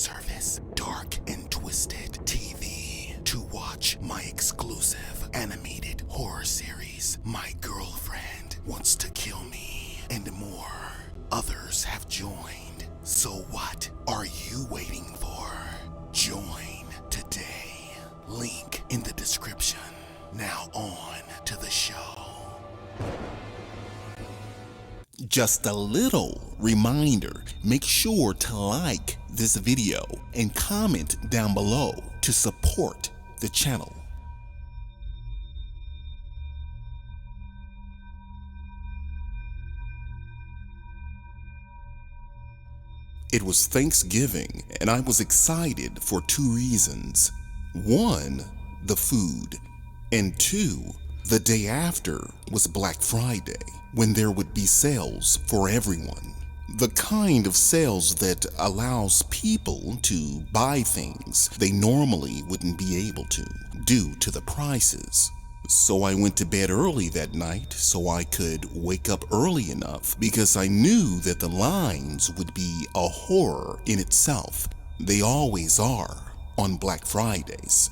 service, Dark and Twisted TV, to watch my exclusive animated horror series, My Girlfriend Wants to Kill Me, and more. Others have joined, so what are you waiting for? Join today. Link in the description. Now on to the show. Just a little reminder, make sure to like this video and comment down below to support the channel. It was Thanksgiving and I was excited for two reasons. One, the food, and two, the day after was Black Friday, when there would be sales for everyone. The kind of sales that allows people to buy things they normally wouldn't be able to due to the prices. So I went to bed early that night so I could wake up early enough, because I knew that the lines would be a horror in itself. They always are on Black Fridays.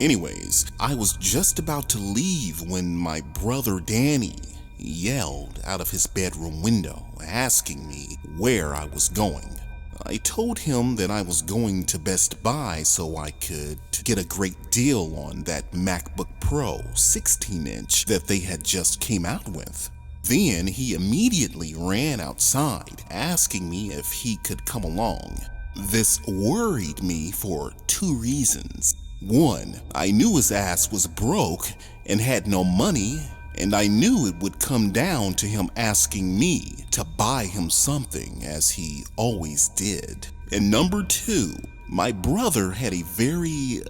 Anyways, I was just about to leave when my brother Danny yelled out of his bedroom window asking me where I was going. I told him that I was going to Best Buy so I could get a great deal on that MacBook Pro 16-inch that they had just came out with. Then he immediately ran outside asking me if he could come along. This worried me for two reasons. One, I knew his ass was broke and had no money, and I knew it would come down to him asking me to buy him something, as he always did. And number two, my brother had a very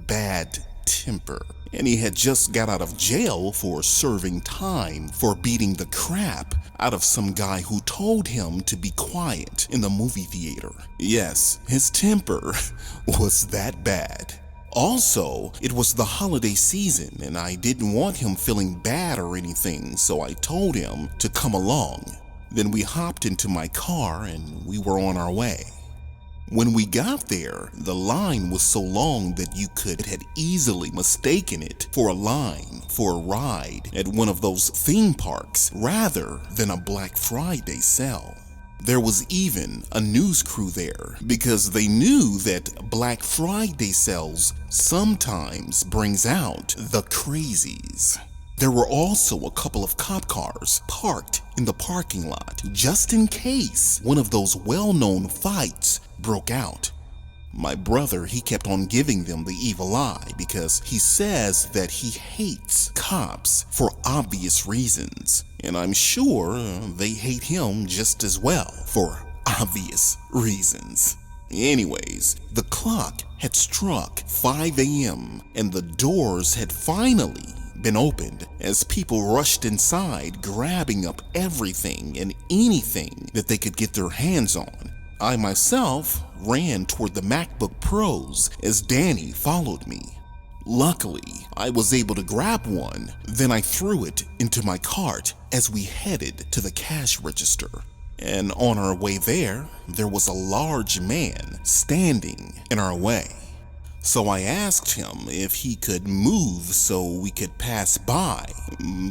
bad temper, and he had just got out of jail for serving time for beating the crap out of some guy who told him to be quiet in the movie theater. Yes, his temper was that bad. Also, it was the holiday season and I didn't want him feeling bad or anything, so I told him to come along. Then we hopped into my car and we were on our way. When we got there, the line was so long that you could have easily mistaken it for a line for a ride at one of those theme parks rather than a Black Friday sale. There was even a news crew there because they knew that Black Friday sales sometimes brings out the crazies. There were also a couple of cop cars parked in the parking lot just in case one of those well-known fights broke out. My brother, he kept on giving them the evil eye because he says that he hates cops for obvious reasons. And I'm sure they hate him just as well for obvious reasons. Anyways, the clock had struck 5 a.m. and the doors had finally been opened as people rushed inside, grabbing up everything and anything that they could get their hands on. I myself ran toward the MacBook Pros as Danny followed me. Luckily, I was able to grab one, then I threw it into my cart as we headed to the cash register. And on our way there was a large man standing in our way. So I asked him if he could move so we could pass by,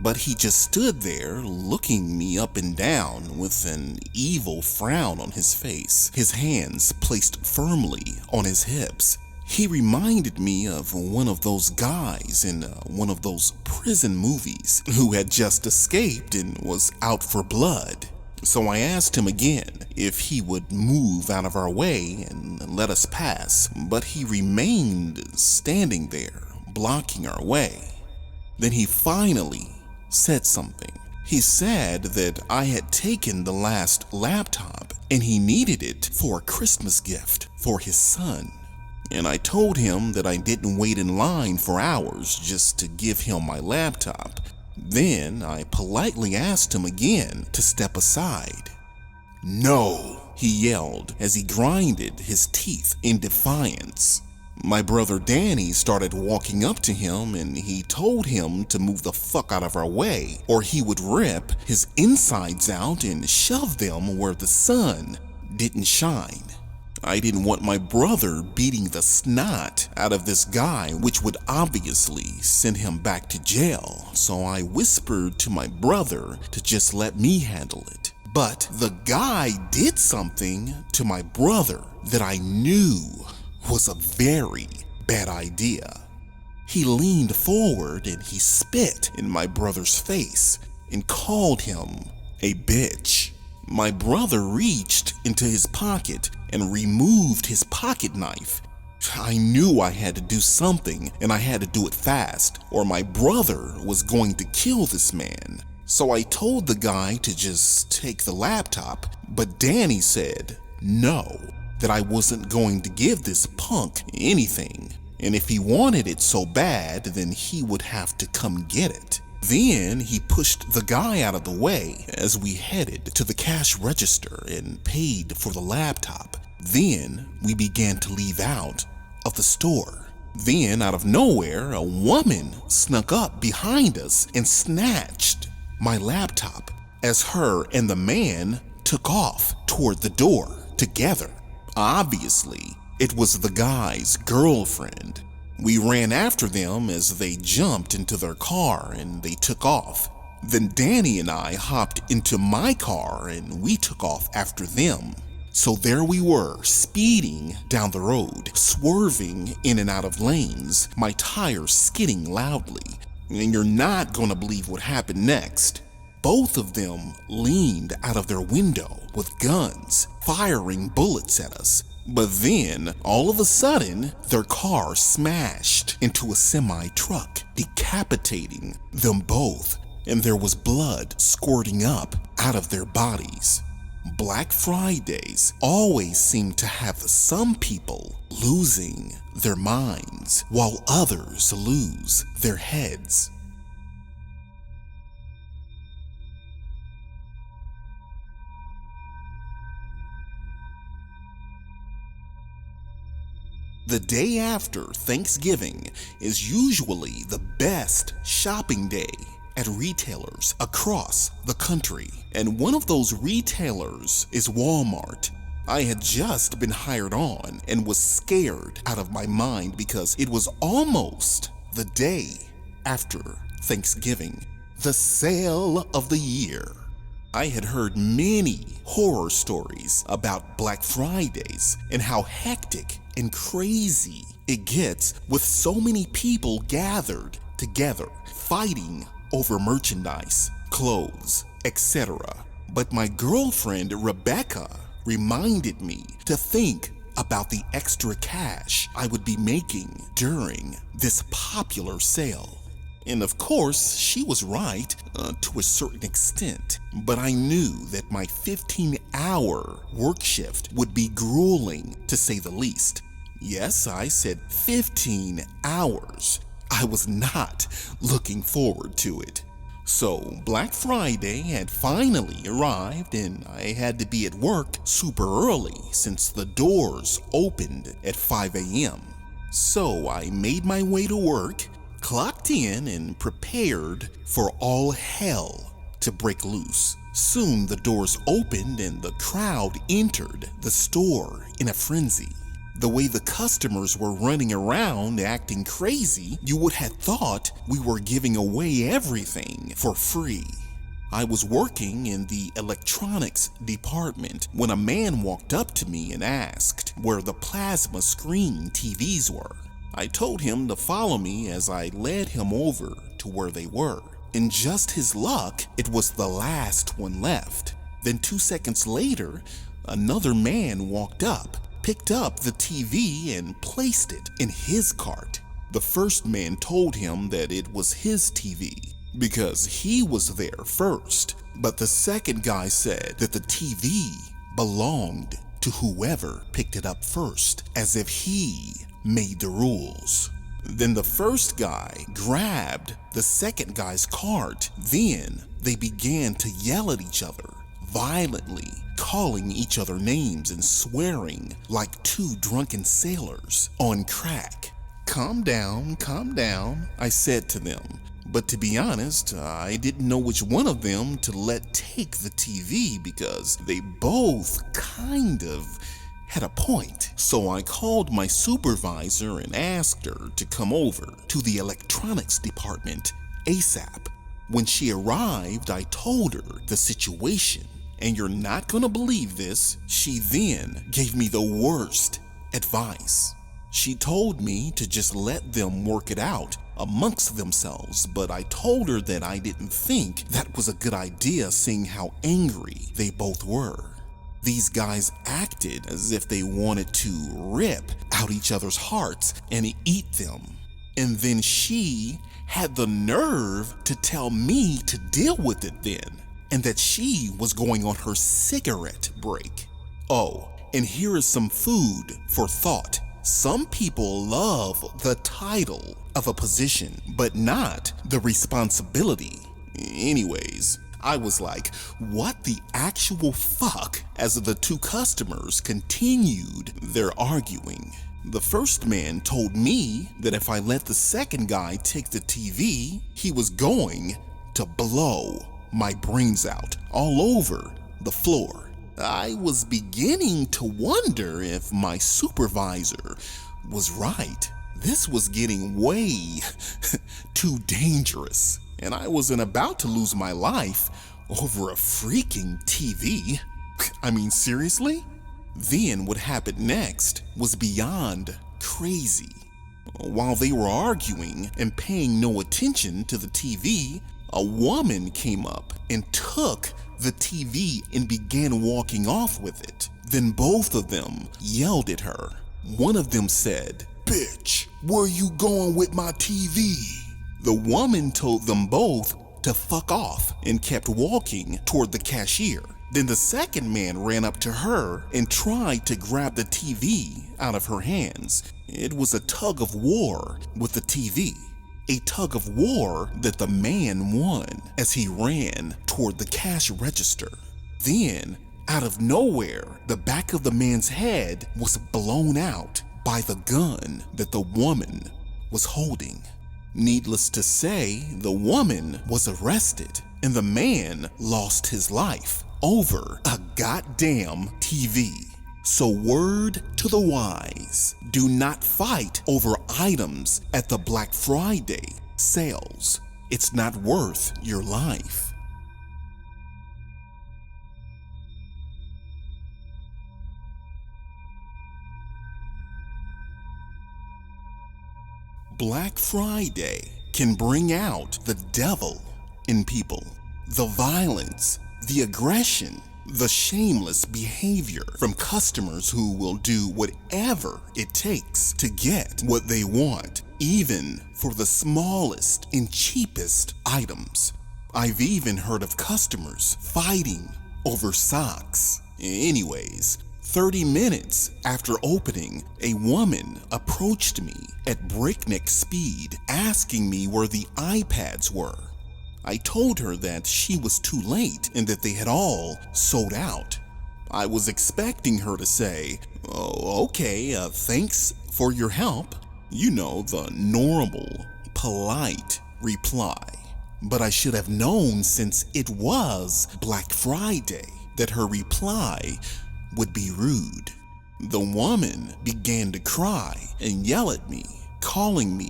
but he just stood there looking me up and down with an evil frown on his face, his hands placed firmly on his hips. He reminded me of one of those guys in one of those prison movies who had just escaped and was out for blood. So I asked him again if he would move out of our way and let us pass, but he remained standing there, blocking our way. Then he finally said something. He said that I had taken the last laptop and he needed it for a Christmas gift for his son. And I told him that I didn't wait in line for hours just to give him my laptop. Then I politely asked him again to step aside. "No," he yelled as he grinded his teeth in defiance. My brother Danny started walking up to him and he told him to move the fuck out of our way or he would rip his insides out and shove them where the sun didn't shine. I didn't want my brother beating the snot out of this guy, which would obviously send him back to jail, so I whispered to my brother to just let me handle it. But the guy did something to my brother that I knew was a very bad idea. He leaned forward and he spit in my brother's face and called him a bitch. My brother reached into his pocket and removed his pocket knife. I knew I had to do something, and I had to do it fast, or my brother was going to kill this man. So I told the guy to just take the laptop, but Danny said no, that I wasn't going to give this punk anything, and if he wanted it so bad, then he would have to come get it. Then he pushed the guy out of the way as we headed to the cash register and paid for the laptop. Then we began to leave out of the store. Then out of nowhere, a woman snuck up behind us and snatched my laptop as her and the man took off toward the door together. Obviously, it was the guy's girlfriend. We ran after them as they jumped into their car and they took off. Then Danny and I hopped into my car and we took off after them. So there we were, speeding down the road, swerving in and out of lanes, my tires skidding loudly. And you're not gonna believe what happened next. Both of them leaned out of their window with guns, firing bullets at us. But then, all of a sudden, their car smashed into a semi-truck, decapitating them both, and there was blood squirting up out of their bodies. Black Fridays always seem to have some people losing their minds, while others lose their heads. The day after Thanksgiving is usually the best shopping day at retailers across the country, and one of those retailers is Walmart. I had just been hired on and was scared out of my mind because it was almost the day after Thanksgiving, the sale of the year. I had heard many horror stories about Black Fridays and how hectic and crazy it gets with so many people gathered together, fighting over merchandise, clothes, etc. But my girlfriend Rebecca reminded me to think about the extra cash I would be making during this popular sale. And of course, she was right to a certain extent, but I knew that my 15-hour work shift would be grueling, to say the least. Yes, I said 15 hours. I was not looking forward to it. So Black Friday had finally arrived and I had to be at work super early since the doors opened at 5 a.m. So I made my way to work, clocked in, and prepared for all hell to break loose. Soon the doors opened and the crowd entered the store in a frenzy. The way the customers were running around acting crazy, you would have thought we were giving away everything for free. I was working in the electronics department when a man walked up to me and asked where the plasma screen TVs were. I told him to follow me as I led him over to where they were. In just his luck, it was the last one left. Then 2 seconds later, another man walked up, picked up the TV and placed it in his cart. The first man told him that it was his TV because he was there first, but the second guy said that the TV belonged to whoever picked it up first, as if he made the rules. Then the first guy grabbed the second guy's cart. Then they began to yell at each other violently, calling each other names and swearing like two drunken sailors on crack. Calm down, I said to them. But to be honest, I didn't know which one of them to let take the TV because they both kind of had a point. So I called my supervisor and asked her to come over to the electronics department ASAP. When she arrived, I told her the situation, and you're not gonna believe this, she then gave me the worst advice. She told me to just let them work it out amongst themselves, but I told her that I didn't think that was a good idea, seeing how angry they both were. These guys acted as if they wanted to rip out each other's hearts and eat them. And then she had the nerve to tell me to deal with it then, and that she was going on her cigarette break. Oh, and here is some food for thought. Some people love the title of a position, but not the responsibility. Anyways, I was like, what the actual fuck, as the two customers continued their arguing. The first man told me that if I let the second guy take the TV, he was going to blow my brains out all over the floor. I was beginning to wonder if my supervisor was right. This was getting way too dangerous, and I wasn't about to lose my life over a freaking TV. I mean, seriously? Then what happened next was beyond crazy. While they were arguing and paying no attention to the TV, a woman came up and took the TV and began walking off with it. Then both of them yelled at her. One of them said, "Bitch, where you going with my TV?" The woman told them both to fuck off and kept walking toward the cashier. Then the second man ran up to her and tried to grab the TV out of her hands. It was a tug of war with the TV. A tug of war that the man won as he ran toward the cash register. Then, out of nowhere, the back of the man's head was blown out by the gun that the woman was holding. Needless to say, the woman was arrested and the man lost his life over a goddamn TV. So word to the wise, do not fight over items at the Black Friday sales. It's not worth your life. Black Friday can bring out the devil in people. The violence, the aggression, the shameless behavior from customers who will do whatever it takes to get what they want, even for the smallest and cheapest items. I've even heard of customers fighting over socks. Anyways, 30 minutes after opening, a woman approached me at breakneck speed, asking me where the iPads were. I told her that she was too late and that they had all sold out. I was expecting her to say, "Oh, okay, thanks for your help." You know, the normal, polite reply. But I should have known, since it was Black Friday, that her reply would be rude. The woman began to cry and yell at me, calling me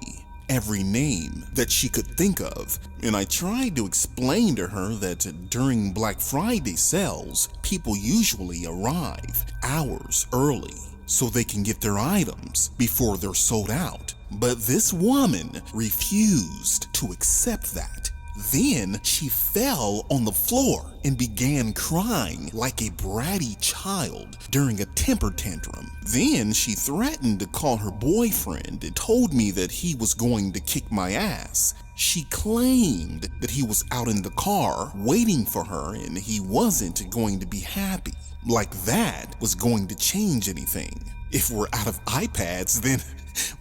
every name that she could think of, and I tried to explain to her that during Black Friday sales, people usually arrive hours early so they can get their items before they're sold out. But this woman refused to accept that. Then she fell on the floor and began crying like a bratty child during a temper tantrum. Then she threatened to call her boyfriend and told me that he was going to kick my ass. She claimed that he was out in the car waiting for her and he wasn't going to be happy. Like that was going to change anything. If we're out of iPads, then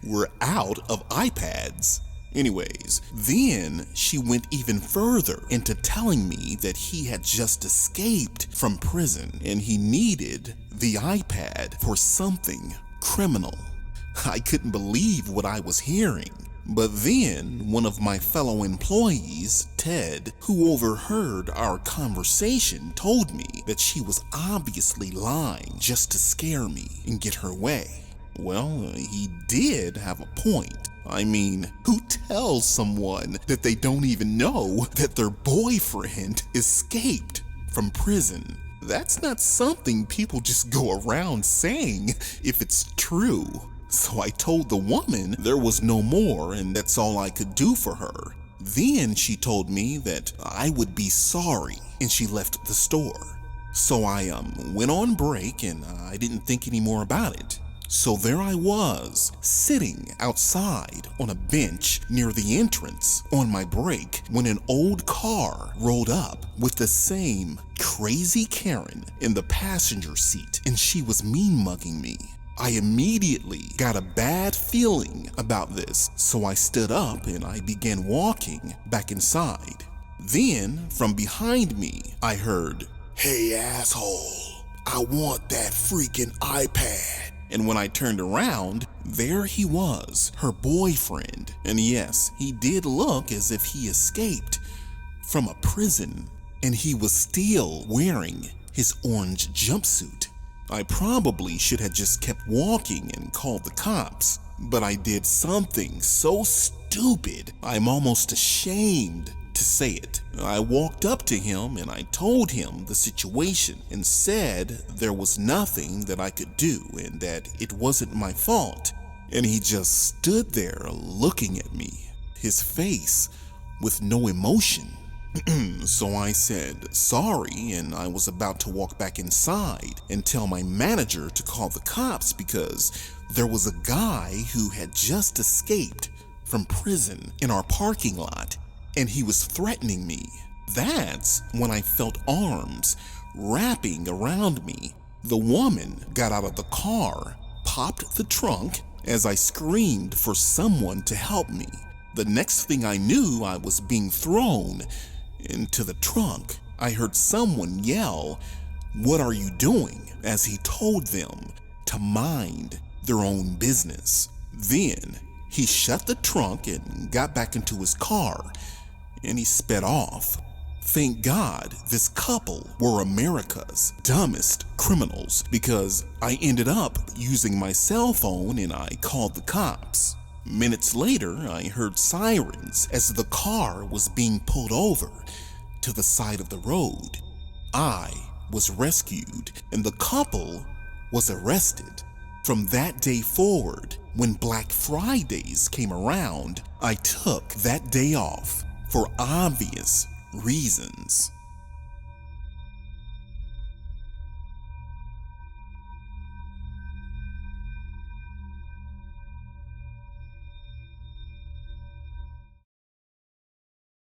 we're out of iPads. Anyways, then she went even further into telling me that he had just escaped from prison and he needed the iPad for something criminal. I couldn't believe what I was hearing. But then one of my fellow employees, Ted, who overheard our conversation, told me that she was obviously lying just to scare me and get her way. Well, he did have a point. I mean, who tells someone that they don't even know that their boyfriend escaped from prison? That's not something people just go around saying if it's true. So I told the woman there was no more and that's all I could do for her. Then she told me that I would be sorry and she left the store. So I went on break and I didn't think any more about it. So there I was, sitting outside on a bench near the entrance on my break when an old car rolled up with the same crazy Karen in the passenger seat, and she was mean-mugging me. I immediately got a bad feeling about this, so I stood up and I began walking back inside. Then, from behind me, I heard, "Hey asshole, I want that freaking iPad." And when I turned around, there he was, her boyfriend. And yes, he did look as if he escaped from a prison, and he was still wearing his orange jumpsuit. I probably should have just kept walking and called the cops, but I did something so stupid, I'm almost ashamed to say it. I walked up to him and I told him the situation and said there was nothing that I could do and that it wasn't my fault. And he just stood there looking at me, his face with no emotion. So I said sorry and I was about to walk back inside and tell my manager to call the cops because there was a guy who had just escaped from prison in our parking lot and he was threatening me. That's when I felt arms wrapping around me. The woman got out of the car, popped the trunk as I screamed for someone to help me. The next thing I knew, I was being thrown into the trunk. I heard someone yell, "What are you doing?" as he told them to mind their own business. Then he shut the trunk and got back into his car and he sped off. Thank God this couple were America's dumbest criminals because I ended up using my cell phone and I called the cops. Minutes later, I heard sirens as the car was being pulled over to the side of the road. I was rescued and the couple was arrested. From that day forward, when Black Fridays came around, I took that day off for obvious reasons.